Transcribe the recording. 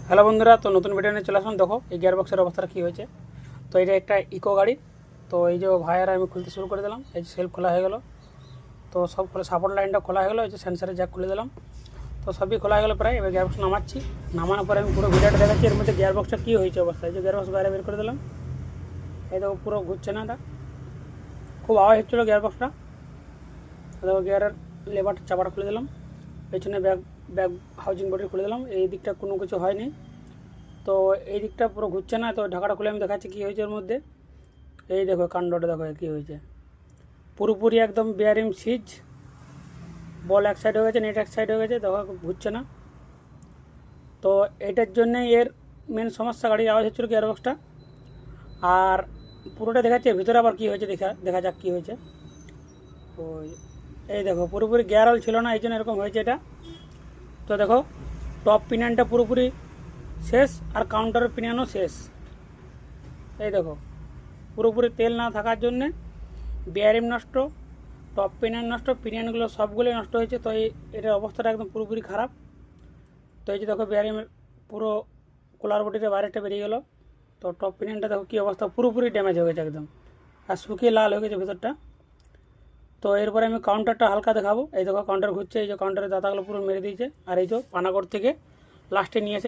Hello বন্ধুরা, তো নতুন ভিডিও নিয়ে চলে আসলাম। দেখো এই গিয়ার বক্সের অবস্থাটা কী হয়েছে। তো এটা একটা ইকো গাড়ি। তো এই যে ভাইয়ারা আমি খুলতে শুরু করে দিলাম, এই যে সেলফ খোলা হয়ে গেল। তো সব খোলা, সাপোর্ট লাইনটা খোলা হয়ে গেলো, এই যে সেন্সারের জ্যাক খুলে দিলাম। তো সবই খোলা হয়ে গেলো প্রায়। এবার গিয়ার বক্স নামাচ্ছি। নামানোর পরে আমি পুরো ভিডিওটা দেখাচ্ছি এর মধ্যে গিয়ার বক্সটা কী হয়েছে অবস্থা। এই যে গিয়ার বক্স বাইরে বের করে দিলাম, এই দেখো পুরো ঘুরছে না। এটা খুব আওয়াজ হচ্ছিলো গিয়ার বক্সটা। দেখো গিয়ারের লেবার চাপাটা খুলে দিলাম, পেছনে ব্যাগ ব্যাগ হাউজিং বডি খুলে দিলাম। এই দিকটা কোনো কিছু হয়নি। তো এই দিকটা পুরো ঘুরছে না। তো ঢাকাটা খুলে আমি দেখাচ্ছি কী হয়েছে এর মধ্যে। এই দেখো কাণ্ডটা দেখো কী হয়েছে। পুরোপুরি একদম বেয়ারিং সিজ, বল এক সাইড হয়ে গেছে, নেট এক সাইড হয়ে গেছে, দেখো ঘুরছে না। তো এটার জন্যে এর মেন সমস্যা, গাড়ির আওয়াজ হচ্ছিলো গিয়ারবক্সটা। আর পুরোটা দেখাচ্ছে ভিতরে আবার কী হয়েছে, দেখা যাক কী হয়েছে। ওই এই দেখো পুরোপুরি গিয়ার অয়েল ছিল না, এই জন্য এরকম হয়েছে এটা। তো দেখো টপ পিনিয়নটা পুরোপুরি শেষ, আর কাউন্টারের পিনিয়নও শেষ। এই দেখো পুরোপুরি তেল না থাকার জন্যে বেয়ারিং নষ্ট, টপ পিনিয়ন নষ্ট, পিনিয়নগুলো সবগুলোই নষ্ট হয়েছে। তো এটার অবস্থাটা একদম পুরোপুরি খারাপ। তো এই যে দেখো বেয়ারিংয়ের পুরো কোলার বডিটা বাইরেটা বেরিয়ে গেলো। তো টপ পিনিয়নটা দেখো কী অবস্থা, পুরোপুরি ড্যামেজ হয়ে গেছে একদম, আর শুকিয়ে লাল হয়ে গেছে ভেতরটা। তো এরপরে আমি কাউন্টারটা হালকা দেখাবো। এই দেখো কাউন্টার ঘুরছে, এই যে কাউন্টারের দাতাগুলো পুরো মেরে দিয়েছে। আর এই যে পানাগড় থেকে লাস্টে নিয়ে এসে